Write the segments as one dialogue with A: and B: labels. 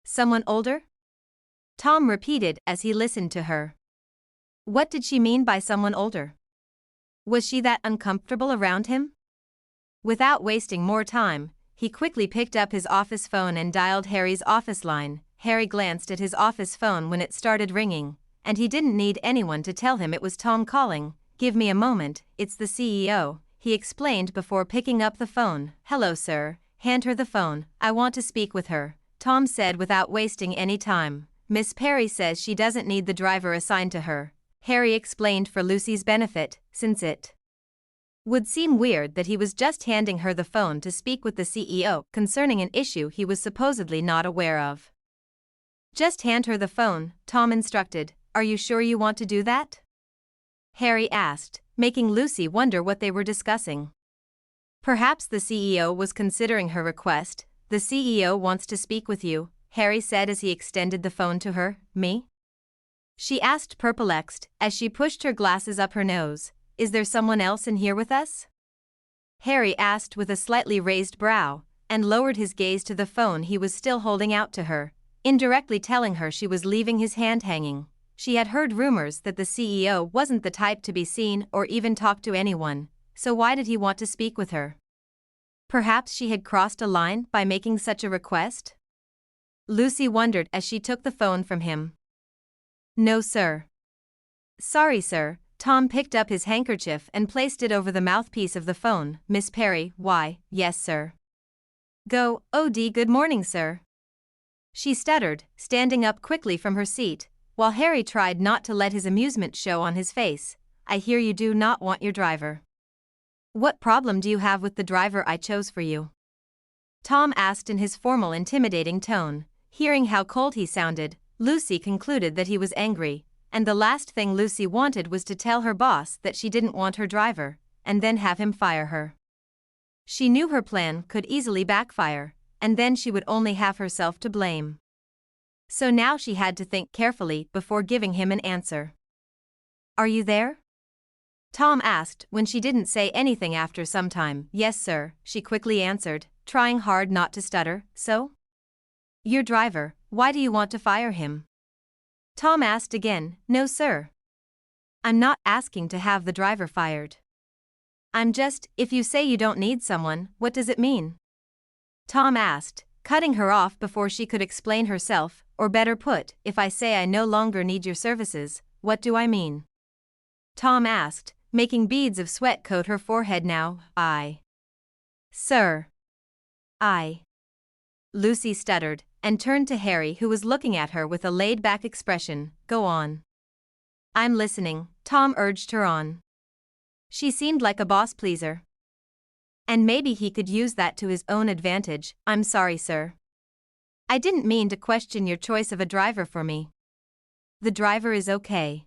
A: Someone older? Tom repeated as he listened to her. What did she mean by someone older? Was she that uncomfortable around him? Without wasting more time, he quickly picked up his office phone and dialed Harry's office line. Harry glanced at his office phone when it started ringing, and he didn't need anyone to tell him it was Tom calling. Give me a moment, it's the CEO, he explained before picking up the phone. Hello, sir. Hand her the phone, I want to speak with her, Tom said without wasting any time. Miss Perry says she doesn't need the driver assigned to her, Harry explained for Lucy's benefit, since it would seem weird that he was just handing her the phone to speak with the CEO concerning an issue he was supposedly not aware of. Just hand her the phone, Tom instructed. Are you sure you want to do that? Harry asked, making Lucy wonder what they were discussing. Perhaps the CEO was considering her request. The CEO wants to speak with you, Harry said as he extended the phone to her. Me? She asked, perplexed, as she pushed her glasses up her nose. Is there someone else in here with us? Harry asked with a slightly raised brow, and lowered his gaze to the phone he was still holding out to her, indirectly telling her she was leaving his hand hanging. She had heard rumors that the CEO wasn't the type to be seen or even talk to anyone, so why did he want to speak with her? Perhaps she had crossed a line by making such a request? Lucy wondered as she took the phone from him. No, sir. Sorry, sir. Tom picked up his handkerchief and placed it over the mouthpiece of the phone. Miss Perry, why, yes, sir. Go, good morning, sir. She stuttered, standing up quickly from her seat, while Harry tried not to let his amusement show on his face. I hear you do not want your driver. What problem do you have with the driver I chose for you? Tom asked in his formal, intimidating tone. Hearing how cold he sounded, Lucy concluded that he was angry, and the last thing Lucy wanted was to tell her boss that she didn't want her driver, and then have him fire her. She knew her plan could easily backfire, and then she would only have herself to blame. So now she had to think carefully before giving him an answer. Are you there? Tom asked when she didn't say anything after some time. Yes, sir, she quickly answered, trying hard not to stutter. So? Your driver, why do you want to fire him? Tom asked again. No, sir. I'm not asking to have the driver fired. I'm just, if you say you don't need someone, what does it mean? Tom asked, cutting her off before she could explain herself, or better put, if I say I no longer need your services, what do I mean? Tom asked, making beads of sweat coat her forehead now. Sir. Lucy stuttered, and turned to Harry, who was looking at her with a laid-back expression. Go on. I'm listening, Tom urged her on. She seemed like a boss-pleaser. And maybe he could use that to his own advantage. I'm sorry, sir. I didn't mean to question your choice of a driver for me. The driver is okay.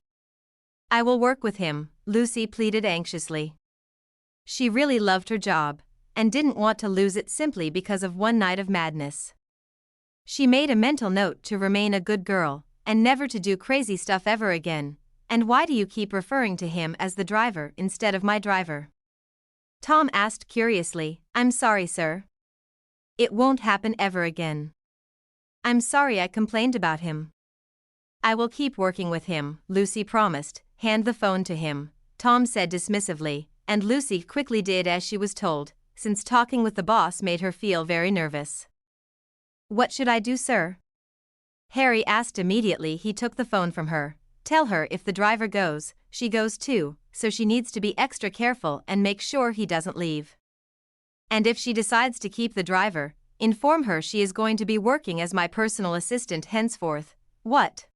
A: I will work with him, Lucy pleaded anxiously. She really loved her job, and didn't want to lose it simply because of one night of madness. She made a mental note to remain a good girl, and never to do crazy stuff ever again. And why do you keep referring to him as the driver instead of my driver? Tom asked curiously. I'm sorry, sir. It won't happen ever again. I'm sorry I complained about him. I will keep working with him, Lucy promised. Hand the phone to him, Tom said dismissively, and Lucy quickly did as she was told, since talking with the boss made her feel very nervous. What should I do, sir? Harry asked immediately he took the phone from her. Tell her if the driver goes, she goes too, so she needs to be extra careful and make sure he doesn't leave. And if she decides to keep the driver, inform her she is going to be working as my personal assistant henceforth. What?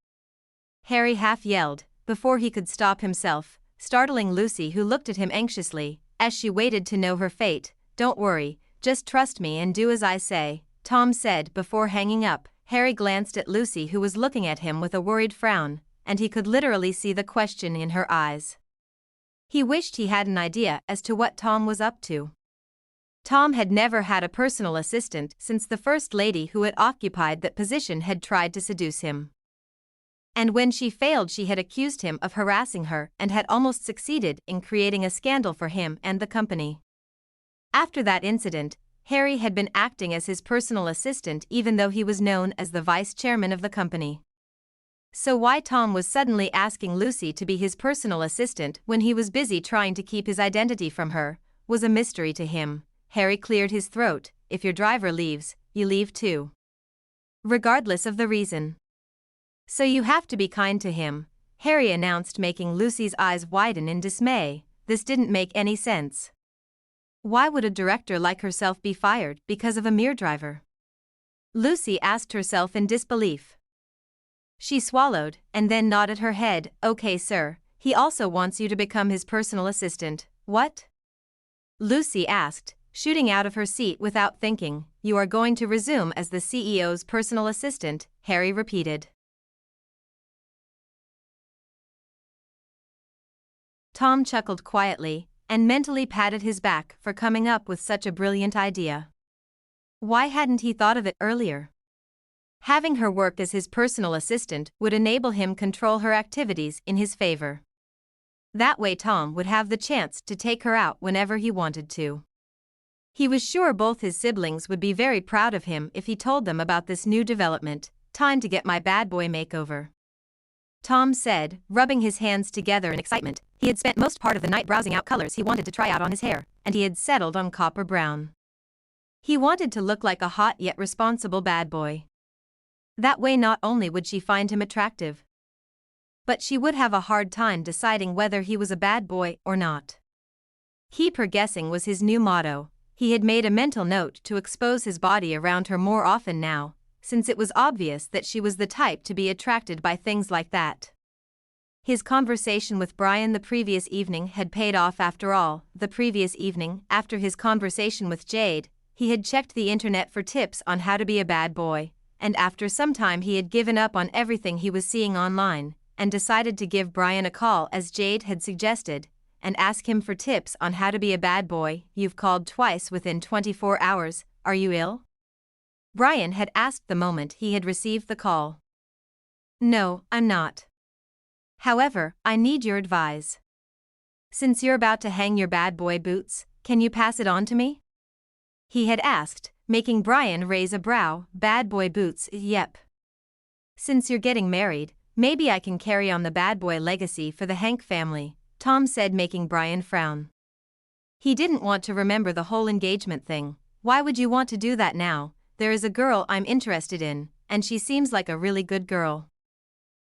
A: Harry half yelled, before he could stop himself, startling Lucy, who looked at him anxiously, as she waited to know her fate. Don't worry, just trust me and do as I say, Tom said before hanging up. Harry glanced at Lucy, who was looking at him with a worried frown, and he could literally see the question in her eyes. He wished he had an idea as to what Tom was up to. Tom had never had a personal assistant since the first lady who had occupied that position had tried to seduce him. And when she failed, she had accused him of harassing her and had almost succeeded in creating a scandal for him and the company. After that incident, Harry had been acting as his personal assistant even though he was known as the vice chairman of the company. So why Tom was suddenly asking Lucy to be his personal assistant when he was busy trying to keep his identity from her was a mystery to him. Harry cleared his throat. If your driver leaves, you leave too. Regardless of the reason. So you have to be kind to him, Harry announced, making Lucy's eyes widen in dismay. This didn't make any sense. Why would a director like herself be fired because of a mere driver? Lucy asked herself in disbelief. She swallowed and then nodded her head. Okay, sir, he also wants you to become his personal assistant. What? Lucy asked, shooting out of her seat without thinking. You are going to resume as the CEO's personal assistant, Harry repeated. Tom chuckled quietly and mentally patted his back for coming up with such a brilliant idea. Why hadn't he thought of it earlier? Having her work as his personal assistant would enable him control her activities in his favor. That way Tom would have the chance to take her out whenever he wanted to. He was sure both his siblings would be very proud of him if he told them about this new development. Time to get my bad boy makeover, Tom said, rubbing his hands together in excitement. He had spent most part of the night browsing out colors he wanted to try out on his hair, and he had settled on copper brown. He wanted to look like a hot yet responsible bad boy. That way not only would she find him attractive, but she would have a hard time deciding whether he was a bad boy or not. Keep her guessing was his new motto. He had made a mental note to expose his body around her more often now, since it was obvious that she was the type to be attracted by things like that. His conversation with Brian the previous evening had paid off after all. The previous evening, after his conversation with Jade, he had checked the internet for tips on how to be a bad boy, and after some time he had given up on everything he was seeing online, and decided to give Brian a call as Jade had suggested, and ask him for tips on how to be a bad boy. You've called twice within 24 hours, are you ill? Brian had asked the moment he had received the call. No, I'm not. However, I need your advice. Since you're about to hang your bad boy boots, can you pass it on to me? He had asked, making Brian raise a brow. Bad boy boots, yep. Since you're getting married, maybe I can carry on the bad boy legacy for the Hank family, Tom said, making Brian frown. He didn't want to remember the whole engagement thing. Why would you want to do that now? There is a girl I'm interested in, and she seems like a really good girl.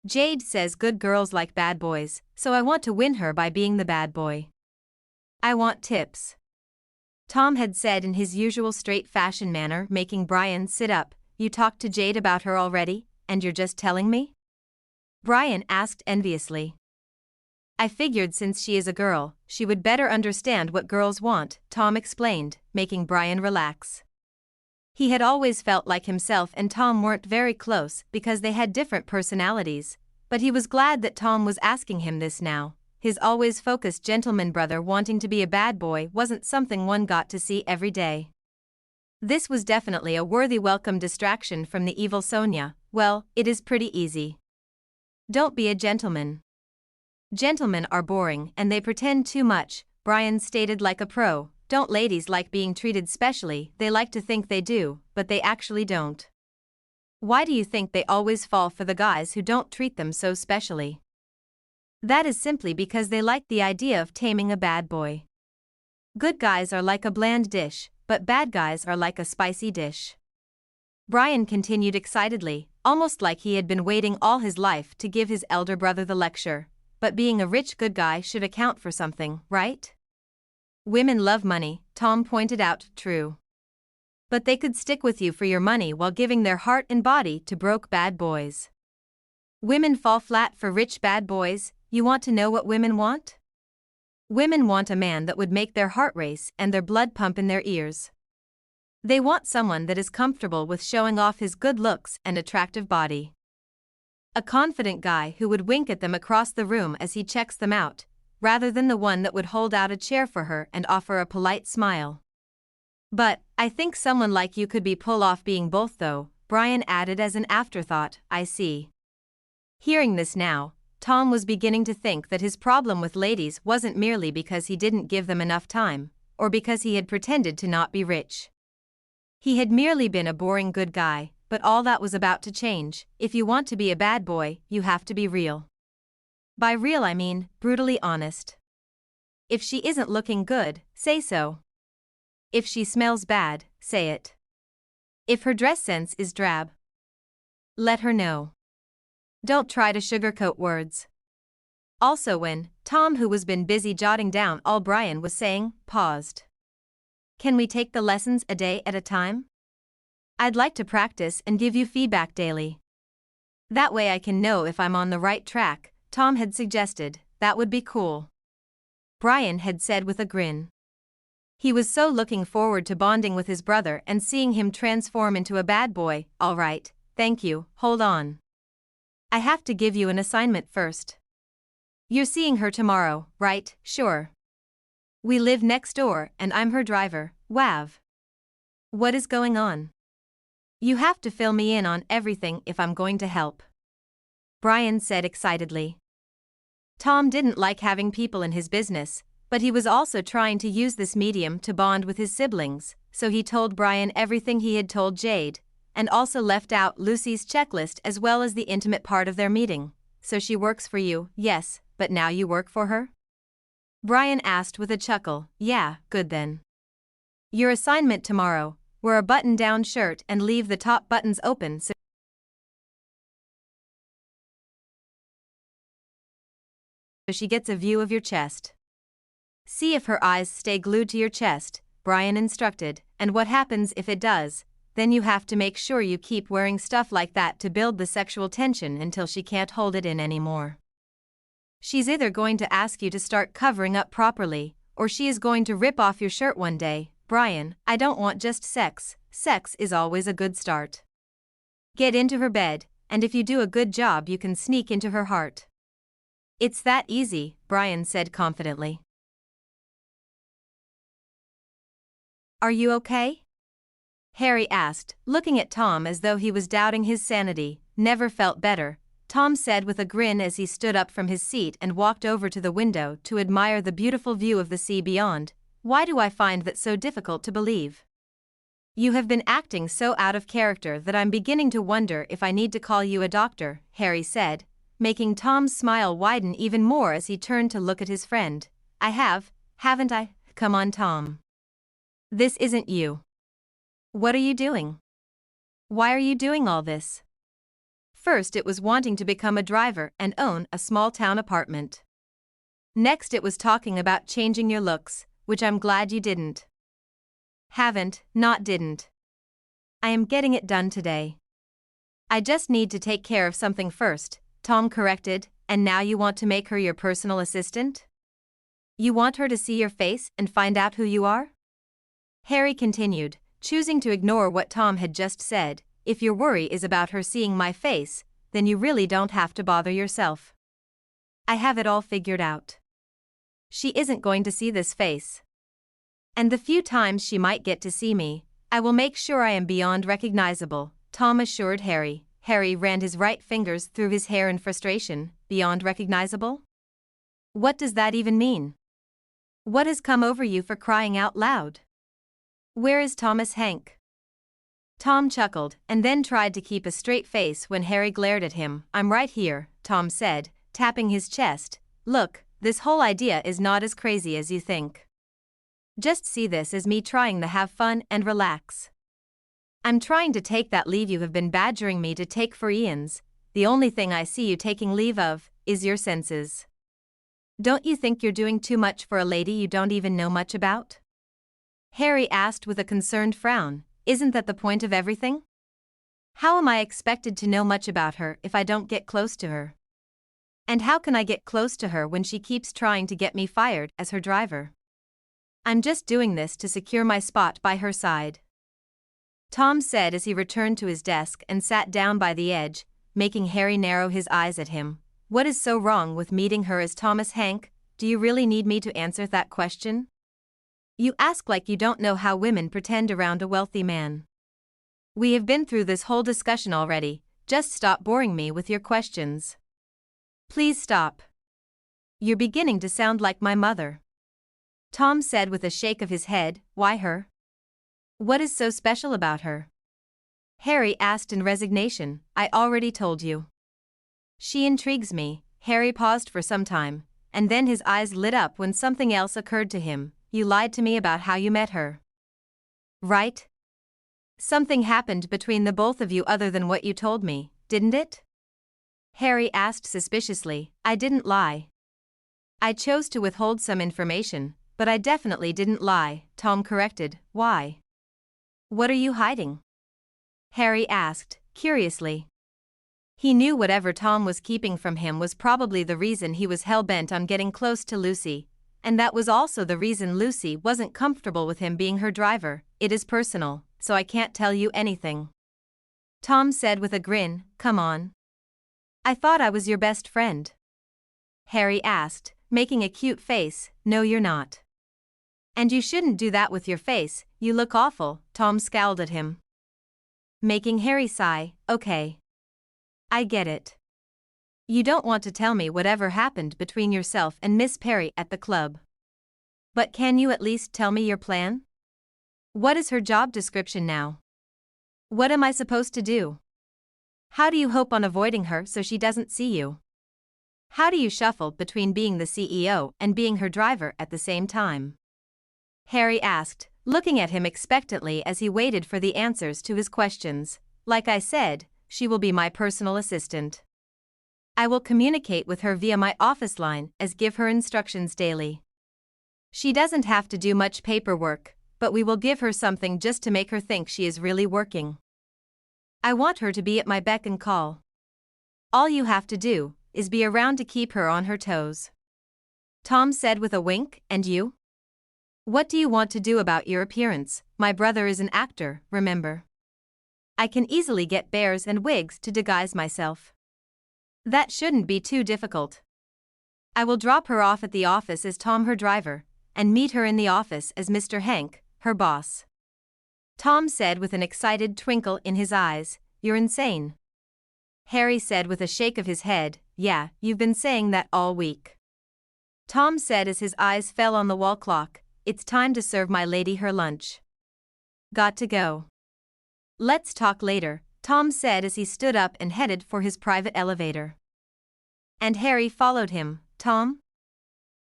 A: Jade says good girls like bad boys, so I want to win her by being the bad boy. I want tips, Tom had said in his usual straight fashion manner, making Brian sit up. You talked to Jade about her already, and you're just telling me? Brian asked enviously. I figured since she is a girl, she would better understand what girls want, Tom explained, making Brian relax. He had always felt like himself and Tom weren't very close because they had different personalities, but he was glad that Tom was asking him this now. His always focused gentleman brother wanting to be a bad boy wasn't something one got to see every day. This was definitely a worthy welcome distraction from the evil Sonia. Well, it is pretty easy. Don't be a gentleman. Gentlemen are boring and they pretend too much, Brian stated like a pro. Don't ladies like being treated specially? They like to think they do, but they actually don't. Why do you think they always fall for the guys who don't treat them so specially? That is simply because they like the idea of taming a bad boy. Good guys are like a bland dish, but bad guys are like a spicy dish. Brian continued excitedly, almost like he had been waiting all his life to give his elder brother the lecture. But being a rich good guy should account for something, right? Women love money, Tom pointed out. True. But they could stick with you for your money while giving their heart and body to broke bad boys. Women fall flat for rich bad boys. You want to know what women want? Women want a man that would make their heart race and their blood pump in their ears. They want someone that is comfortable with showing off his good looks and attractive body. A confident guy who would wink at them across the room as he checks them out, rather than the one that would hold out a chair for her and offer a polite smile. But, I think someone like you could be pull off being both though, Brian added as an afterthought. I see. Hearing this now, Tom was beginning to think that his problem with ladies wasn't merely because he didn't give them enough time, or because he had pretended to not be rich. He had merely been a boring good guy, but all that was about to change. If you want to be a bad boy, you have to be real. By real I mean brutally honest. If she isn't looking good, say so. If she smells bad, say it. If her dress sense is drab, let her know. Don't try to sugarcoat words. Also when Tom, who was been busy jotting down all Brian was saying, paused. Can we take the lessons a day at a time? I'd like to practice and give you feedback daily. That way I can know if I'm on the right track, Tom had suggested. That would be cool. Brian had said with a grin. He was so looking forward to bonding with his brother and seeing him transform into a bad boy. All right, thank you, hold on. I have to give you an assignment first. You're seeing her tomorrow, right? Sure. We live next door and I'm her driver. Wav. What is going on? You have to fill me in on everything if I'm going to help. Brian said excitedly. Tom didn't like having people in his business, but he was also trying to use this medium to bond with his siblings, so he told Brian everything he had told Jade, and also left out Lucy's checklist as well as the intimate part of their meeting. So she works for you, yes, but now you work for her? Brian asked with a chuckle. Yeah, good then. Your assignment tomorrow: wear a button-down shirt and leave the top buttons open so she gets a view of your chest. See if her eyes stay glued to your chest, Brian instructed, and what happens if it does? Then you have to make sure you keep wearing stuff like that to build the sexual tension until she can't hold it in anymore. She's either going to ask you to start covering up properly, or she is going to rip off your shirt one day. Brian, I don't want just sex. Sex is always a good start. Get into her bed, and if you do a good job you can sneak into her heart. It's that easy, Brian said confidently. Are you okay? Harry asked, looking at Tom as though he was doubting his sanity. Never felt better, Tom said with a grin as he stood up from his seat and walked over to the window to admire the beautiful view of the sea beyond. Why do I find that so difficult to believe? You have been acting so out of character that I'm beginning to wonder if I need to call you a doctor, Harry said, making Tom's smile widen even more as he turned to look at his friend. I have, haven't I? Come on, Tom. This isn't you. What are you doing? Why are you doing all this? First it was wanting to become a driver and own a small-town apartment. Next it was talking about changing your looks, which I'm glad you didn't. Haven't, not didn't. I am getting it done today. I just need to take care of something first, Tom corrected, and now you want to make her your personal assistant? You want her to see your face and find out who you are? Harry continued, choosing to ignore what Tom had just said. If your worry is about her seeing my face, then you really don't have to bother yourself. I have it all figured out. She isn't going to see this face. And the few times she might get to see me, I will make sure I am beyond recognizable, Tom assured Harry. Harry ran his right fingers through his hair in frustration. Beyond recognizable? What does that even mean? What has come over you for crying out loud? Where is Thomas Hank? Tom chuckled and then tried to keep a straight face when Harry glared at him. I'm right here, Tom said, tapping his chest. Look, this whole idea is not as crazy as you think. Just see this as me trying to have fun and relax. I'm trying to take that leave you have been badgering me to take for Ian's. The only thing I see you taking leave of is your senses. Don't you think you're doing too much for a lady you don't even know much about? Harry asked with a concerned frown. Isn't that the point of everything? How am I expected to know much about her if I don't get close to her? And how can I get close to her when she keeps trying to get me fired as her driver? I'm just doing this to secure my spot by her side, Tom said as he returned to his desk and sat down by the edge, making Harry narrow his eyes at him. What is so wrong with meeting her as Thomas Hank? Do you really need me to answer that question? You ask like you don't know how women pretend around a wealthy man. We have been through this whole discussion already, just stop boring me with your questions. Please stop. You're beginning to sound like my mother. Tom said with a shake of his head. Why her? What is so special about her? Harry asked in resignation. I already told you. She intrigues me. Harry paused for some time, and then his eyes lit up when something else occurred to him. You lied to me about how you met her. Right? Something happened between the both of you other than what you told me, didn't it? Harry asked suspiciously. I didn't lie. I chose to withhold some information, but I definitely didn't lie, Tom corrected. Why? What are you hiding? Harry asked, curiously. He knew whatever Tom was keeping from him was probably the reason he was hell-bent on getting close to Lucy, and that was also the reason Lucy wasn't comfortable with him being her driver. It is personal, so I can't tell you anything. Tom said with a grin. Come on. I thought I was your best friend. Harry asked, making a cute face. No, you're not. And you shouldn't do that with your face, you look awful, Tom scowled at him. Making Harry sigh. Okay. I get it. You don't want to tell me whatever happened between yourself and Miss Perry at the club. But can you at least tell me your plan? What is her job description now? What am I supposed to do? How do you hope on avoiding her so she doesn't see you? How do you shuffle between being the CEO and being her driver at the same time? Harry asked, looking at him expectantly as he waited for the answers to his questions. Like I said, she will be my personal assistant. I will communicate with her via my office line as give her instructions daily. She doesn't have to do much paperwork, but we will give her something just to make her think she is really working. I want her to be at my beck and call. All you have to do is be around to keep her on her toes. Tom said with a wink. And you? What do you want to do about your appearance? My brother is an actor, remember? I can easily get bears and wigs to disguise myself. That shouldn't be too difficult. I will drop her off at the office as Tom, her driver, and meet her in the office as Mr. Hank, her boss. Tom said with an excited twinkle in his eyes. You're insane. Harry said with a shake of his head. Yeah, you've been saying that all week. Tom said as his eyes fell on the wall clock. It's time to serve my lady her lunch. Got to go. Let's talk later, Tom said as he stood up and headed for his private elevator. And Harry followed him. Tom?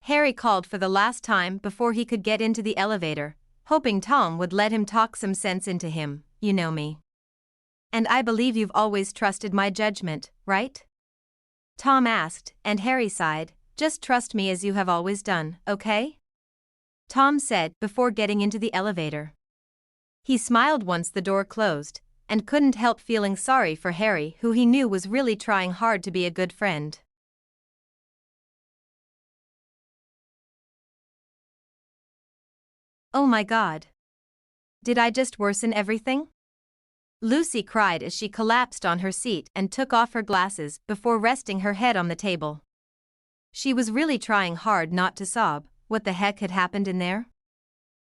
A: Harry called for the last time before he could get into the elevator, hoping Tom would let him talk some sense into him. You know me. And I believe you've always trusted my judgment, right? Tom asked, and Harry sighed. Just trust me as you have always done, okay? Tom said before getting into the elevator. He smiled once the door closed, and couldn't help feeling sorry for Harry, who he knew was really trying hard to be a good friend. Oh my God. Did I just worsen everything? Lucy cried as she collapsed on her seat and took off her glasses before resting her head on the table. She was really trying hard not to sob. What the heck had happened in there?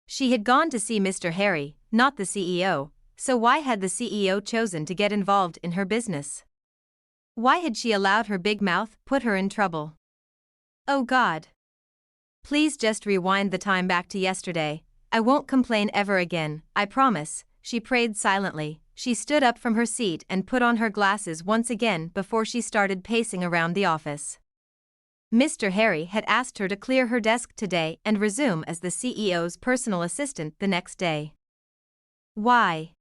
A: She had gone to see Mr. Harry, not the CEO, so why had the CEO chosen to get involved in her business? Why had she allowed her big mouth put her in trouble? Oh God. Please just rewind the time back to yesterday. I won't complain ever again, I promise, she prayed silently. She stood up from her seat and put on her glasses once again before she started pacing around the office. Mr. Harry had asked her to clear her desk today and resume as the CEO's personal assistant the next day. Why?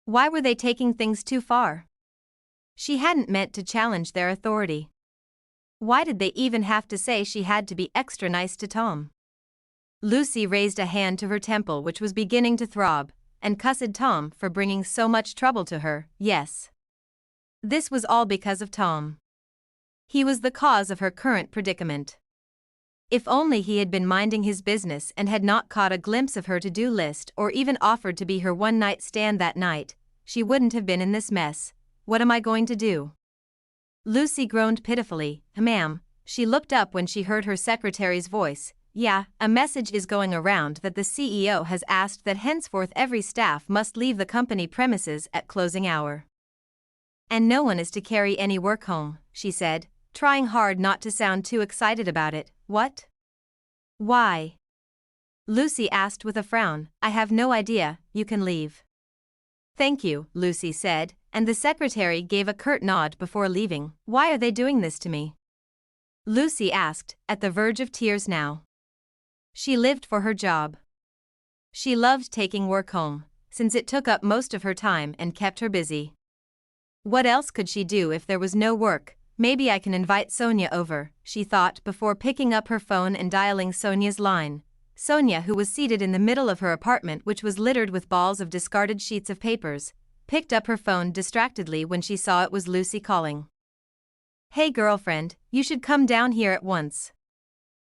A: Why were they taking things too far? She hadn't meant to challenge their authority. Why did they even have to say she had to be extra nice to Tom? Lucy raised a hand to her temple, which was beginning to throb, and cussed Tom for bringing so much trouble to her. Yes. This was all because of Tom. He was the cause of her current predicament. If only he had been minding his business and had not caught a glimpse of her to-do list or even offered to be her one-night stand that night, she wouldn't have been in this mess. What am I going to do? Lucy groaned pitifully. Ma'am, she looked up when she heard her secretary's voice. Yeah, a message is going around that the CEO has asked that henceforth every staff must leave the company premises at closing hour. And no one is to carry any work home, she said, trying hard not to sound too excited about it. What? Why? Lucy asked with a frown. I have no idea, you can leave. Thank you, Lucy said, and the secretary gave a curt nod before leaving. Why are they doing this to me? Lucy asked, at the verge of tears now. She lived for her job. She loved taking work home, since it took up most of her time and kept her busy. What else could she do if there was no work? Maybe I can invite Sonia over, she thought before picking up her phone and dialing Sonia's line. Sonia, who was seated in the middle of her apartment, which was littered with balls of discarded sheets of papers, picked up her phone distractedly when she saw it was Lucy calling. Hey girlfriend, you should come down here at once.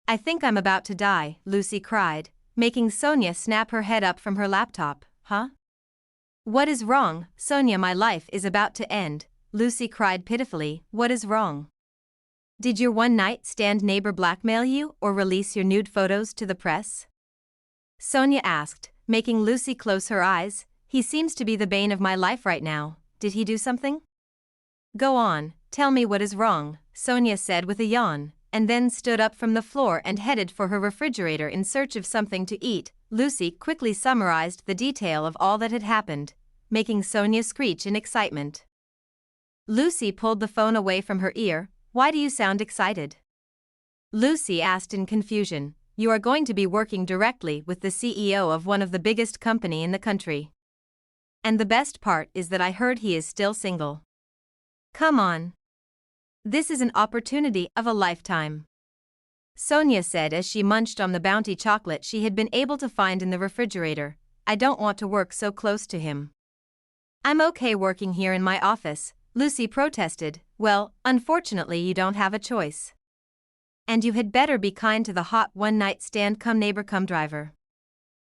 A: I think I'm about to die, Lucy cried, making Sonia snap her head up from her laptop. Huh? What is wrong, Sonia? My life is about to end, Lucy cried pitifully. What is wrong? Did your one-night stand neighbor blackmail you or release your nude photos to the press? Sonia asked, making Lucy close her eyes. He seems to be the bane of my life right now. Did he do something? Go on, tell me what is wrong, Sonia said with a yawn, and then stood up from the floor and headed for her refrigerator in search of something to eat. Lucy quickly summarized the detail of all that had happened, making Sonia screech in excitement. Lucy pulled the phone away from her ear. Why do you sound excited? Lucy asked in confusion. You are going to be working directly with the CEO of one of the biggest company in the country. And the best part is that I heard he is still single. Come on. This is an opportunity of a lifetime. Sonia said as she munched on the Bounty chocolate she had been able to find in the refrigerator. I don't want to work so close to him. I'm okay working here in my office, Lucy protested. Well, unfortunately you don't have a choice. And you had better be kind to the hot one-night stand come neighbor come driver.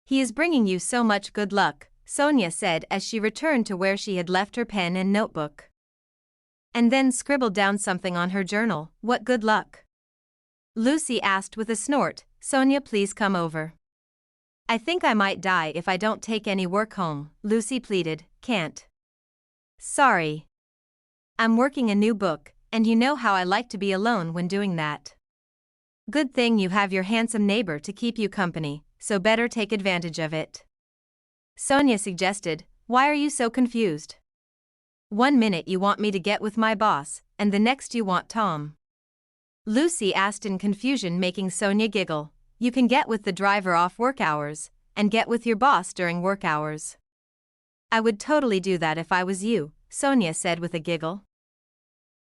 A: He is bringing you so much good luck, Sonia said as she returned to where she had left her pen and notebook. And then scribbled down something on her journal. What good luck? Lucy asked with a snort. Sonia, please come over. I think I might die if I don't take any work home, Lucy pleaded. Can't. Sorry. I'm working a new book, and you know how I like to be alone when doing that. Good thing you have your handsome neighbor to keep you company, so better take advantage of it. Sonia suggested. Why are you so confused? One minute you want me to get with my boss, and the next you want Tom. Lucy asked in confusion, making Sonia giggle. You can get with the driver off work hours, and get with your boss during work hours. I would totally do that if I was you, Sonia said with a giggle.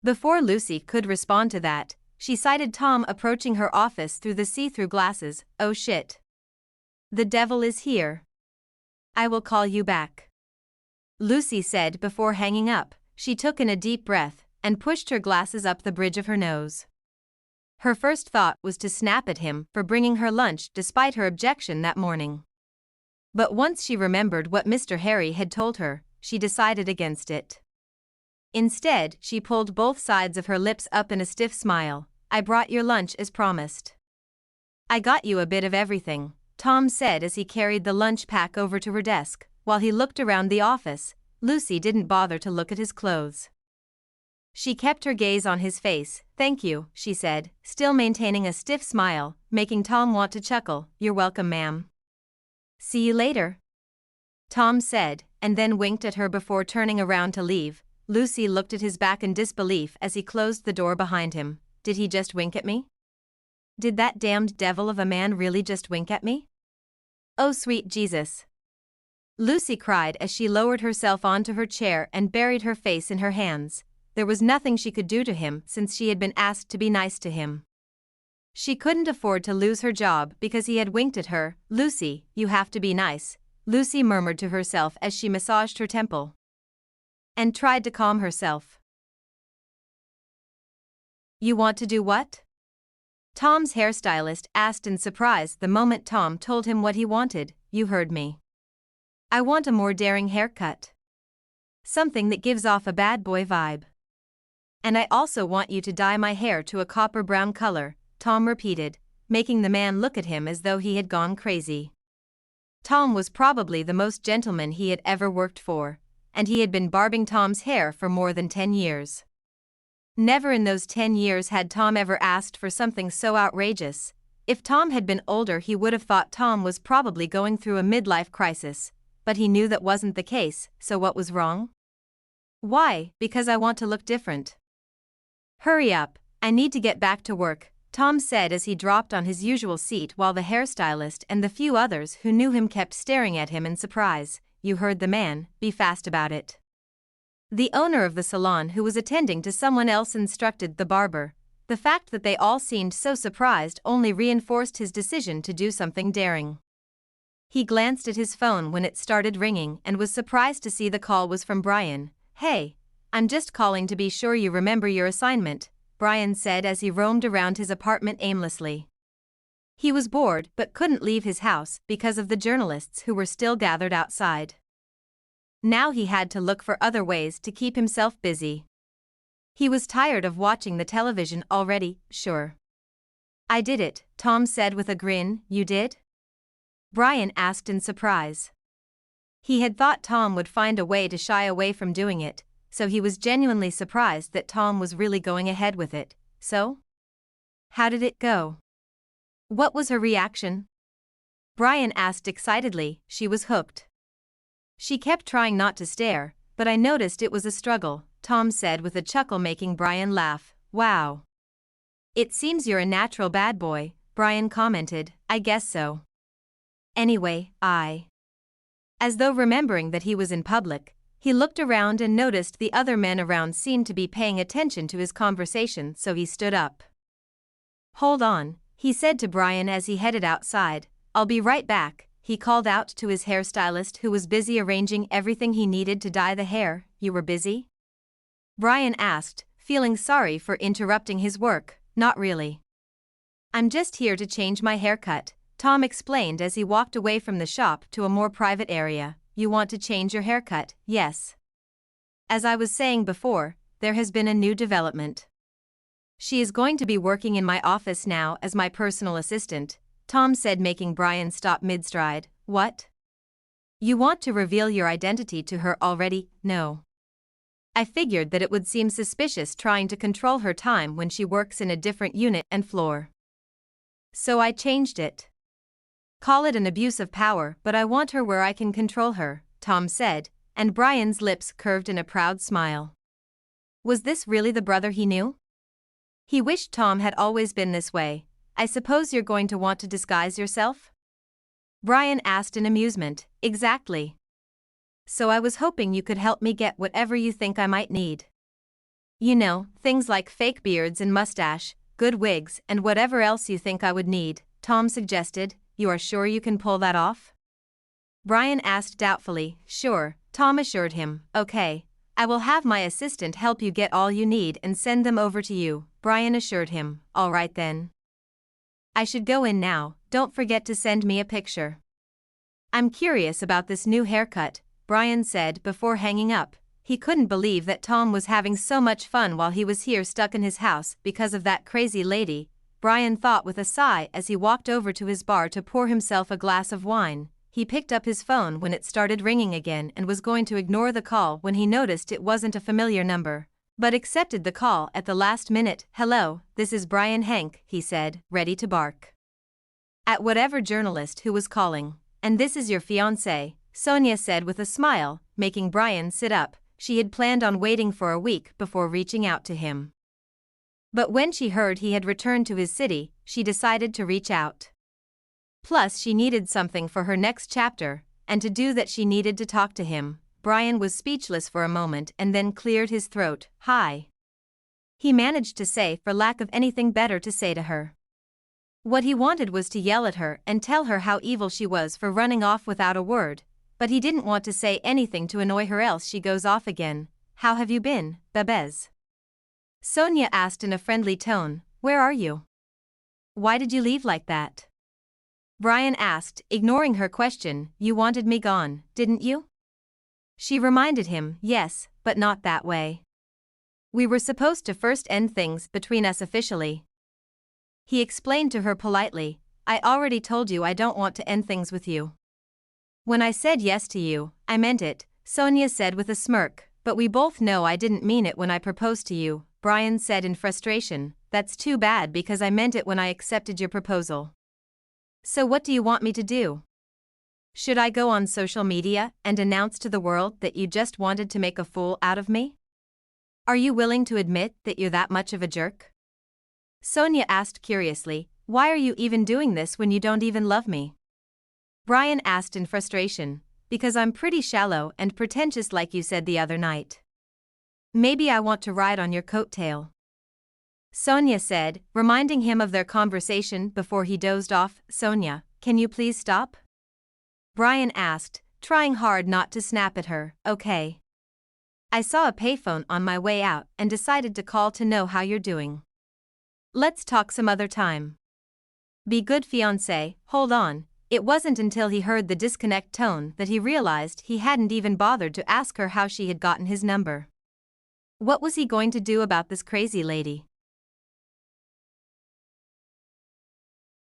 A: Before Lucy could respond to that, she sighted Tom approaching her office through the see-through glasses. Oh shit. The devil is here. I will call you back. Lucy said before hanging up. She took in a deep breath and pushed her glasses up the bridge of her nose. Her first thought was to snap at him for bringing her lunch despite her objection that morning. But once she remembered what Mr. Harry had told her, she decided against it. Instead, she pulled both sides of her lips up in a stiff smile. I brought your lunch as promised. I got you a bit of everything, Tom said as he carried the lunch pack over to her desk. While he looked around the office, Lucy didn't bother to look at his clothes. She kept her gaze on his face. Thank you, she said, still maintaining a stiff smile, making Tom want to chuckle. You're welcome, ma'am. See you later, Tom said, and then winked at her before turning around to leave. Lucy looked at his back in disbelief as he closed the door behind him. Did he just wink at me? Did that damned devil of a man really just wink at me? Oh sweet Jesus. Lucy cried as she lowered herself onto her chair and buried her face in her hands. There was nothing she could do to him since she had been asked to be nice to him. She couldn't afford to lose her job because he had winked at her. Lucy, you have to be nice, Lucy murmured to herself as she massaged her temple and tried to calm herself. You want to do what? Tom's hairstylist asked in surprise the moment Tom told him what he wanted. You heard me. I want a more daring haircut. Something that gives off a bad boy vibe. And I also want you to dye my hair to a copper brown color, Tom repeated, making the man look at him as though he had gone crazy. Tom was probably the most gentleman he had ever worked for, and he had been barbing Tom's hair for more than 10 years. Never in those 10 years had Tom ever asked for something so outrageous. If Tom had been older, he would have thought Tom was probably going through a midlife crisis, but he knew that wasn't the case, so what was wrong? Why? Because I want to look different. Hurry up, I need to get back to work, Tom said as he dropped on his usual seat while the hairstylist and the few others who knew him kept staring at him in surprise. You heard the man, be fast about it. The owner of the salon, who was attending to someone else, instructed the barber. The fact that they all seemed so surprised only reinforced his decision to do something daring. He glanced at his phone when it started ringing and was surprised to see the call was from Brian. Hey, I'm just calling to be sure you remember your assignment, Brian said as he roamed around his apartment aimlessly. He was bored but couldn't leave his house because of the journalists who were still gathered outside. Now he had to look for other ways to keep himself busy. He was tired of watching the television already. Sure. I did it, Tom said with a grin. You did? Brian asked in surprise. He had thought Tom would find a way to shy away from doing it, so he was genuinely surprised that Tom was really going ahead with it. So? How did it go? What was her reaction? Brian asked excitedly. She was hooked. She kept trying not to stare, but I noticed it was a struggle, Tom said with a chuckle, making Brian laugh. Wow. It seems you're a natural bad boy, Brian commented. I guess so. Anyway, As though remembering that he was in public, he looked around and noticed the other men around seemed to be paying attention to his conversation, so he stood up. Hold on, he said to Brian as he headed outside. I'll be right back, he called out to his hairstylist, who was busy arranging everything he needed to dye the hair. You were busy? Brian asked, feeling sorry for interrupting his work. Not really. I'm just here to change my haircut, Tom explained as he walked away from the shop to a more private area. You want to change your haircut? Yes. As I was saying before, there has been a new development. She is going to be working in my office now as my personal assistant, Tom said, making Brian stop mid-stride. What? You want to reveal your identity to her already? No. I figured that it would seem suspicious trying to control her time when she works in a different unit and floor. So I changed it. Call it an abuse of power, but I want her where I can control her, Tom said, and Brian's lips curved in a proud smile. Was this really the brother he knew? He wished Tom had always been this way. I suppose you're going to want to disguise yourself? Brian asked in amusement. Exactly. So I was hoping you could help me get whatever you think I might need. You know, things like fake beards and mustache, good wigs, and whatever else you think I would need, Tom suggested. You are sure you can pull that off? Brian asked doubtfully. Sure, Tom assured him. Okay, I will have my assistant help you get all you need and send them over to you, Brian assured him. All right then. I should go in now, don't forget to send me a picture. I'm curious about this new haircut, Brian said before hanging up. He couldn't believe that Tom was having so much fun while he was here stuck in his house because of that crazy lady, Brian thought with a sigh as he walked over to his bar to pour himself a glass of wine. He picked up his phone when it started ringing again and was going to ignore the call when he noticed it wasn't a familiar number, but accepted the call at the last minute. Hello, this is Brian Hank, he said, ready to bark at whatever journalist who was calling. And this is your fiancé, Sonia said with a smile, making Brian sit up. She had planned on waiting for a week before reaching out to him. But when she heard he had returned to his city, she decided to reach out. Plus, she needed something for her next chapter, and to do that she needed to talk to him. Brian was speechless for a moment and then cleared his throat. Hi. He managed to say, for lack of anything better to say to her. What he wanted was to yell at her and tell her how evil she was for running off without a word, but he didn't want to say anything to annoy her, else she goes off again. How have you been, Babez? Sonia asked in a friendly tone. Where are you? Why did you leave like that? Brian asked, ignoring her question. You wanted me gone, didn't you? She reminded him. Yes, but not that way. We were supposed to first end things between us officially. He explained to her politely. I already told you I don't want to end things with you. When I said yes to you, I meant it, Sonia said with a smirk, but we both know I didn't mean it when I proposed to you, Brian said in frustration. That's too bad because I meant it when I accepted your proposal. So what do you want me to do? Should I go on social media and announce to the world that you just wanted to make a fool out of me? Are you willing to admit that you're that much of a jerk? Sonia asked curiously, why are you even doing this when you don't even love me? Brian asked in frustration, because I'm pretty shallow and pretentious like you said the other night. Maybe I want to ride on your coattail. Sonia said, reminding him of their conversation before he dozed off. Sonia, can you please stop? Brian asked, trying hard not to snap at her. Okay. I saw a payphone on my way out and decided to call to know how you're doing. Let's talk some other time. Be good, fiancé. Hold on. It wasn't until he heard the disconnect tone that he realized he hadn't even bothered to ask her how she had gotten his number. What was he going to do about this crazy lady?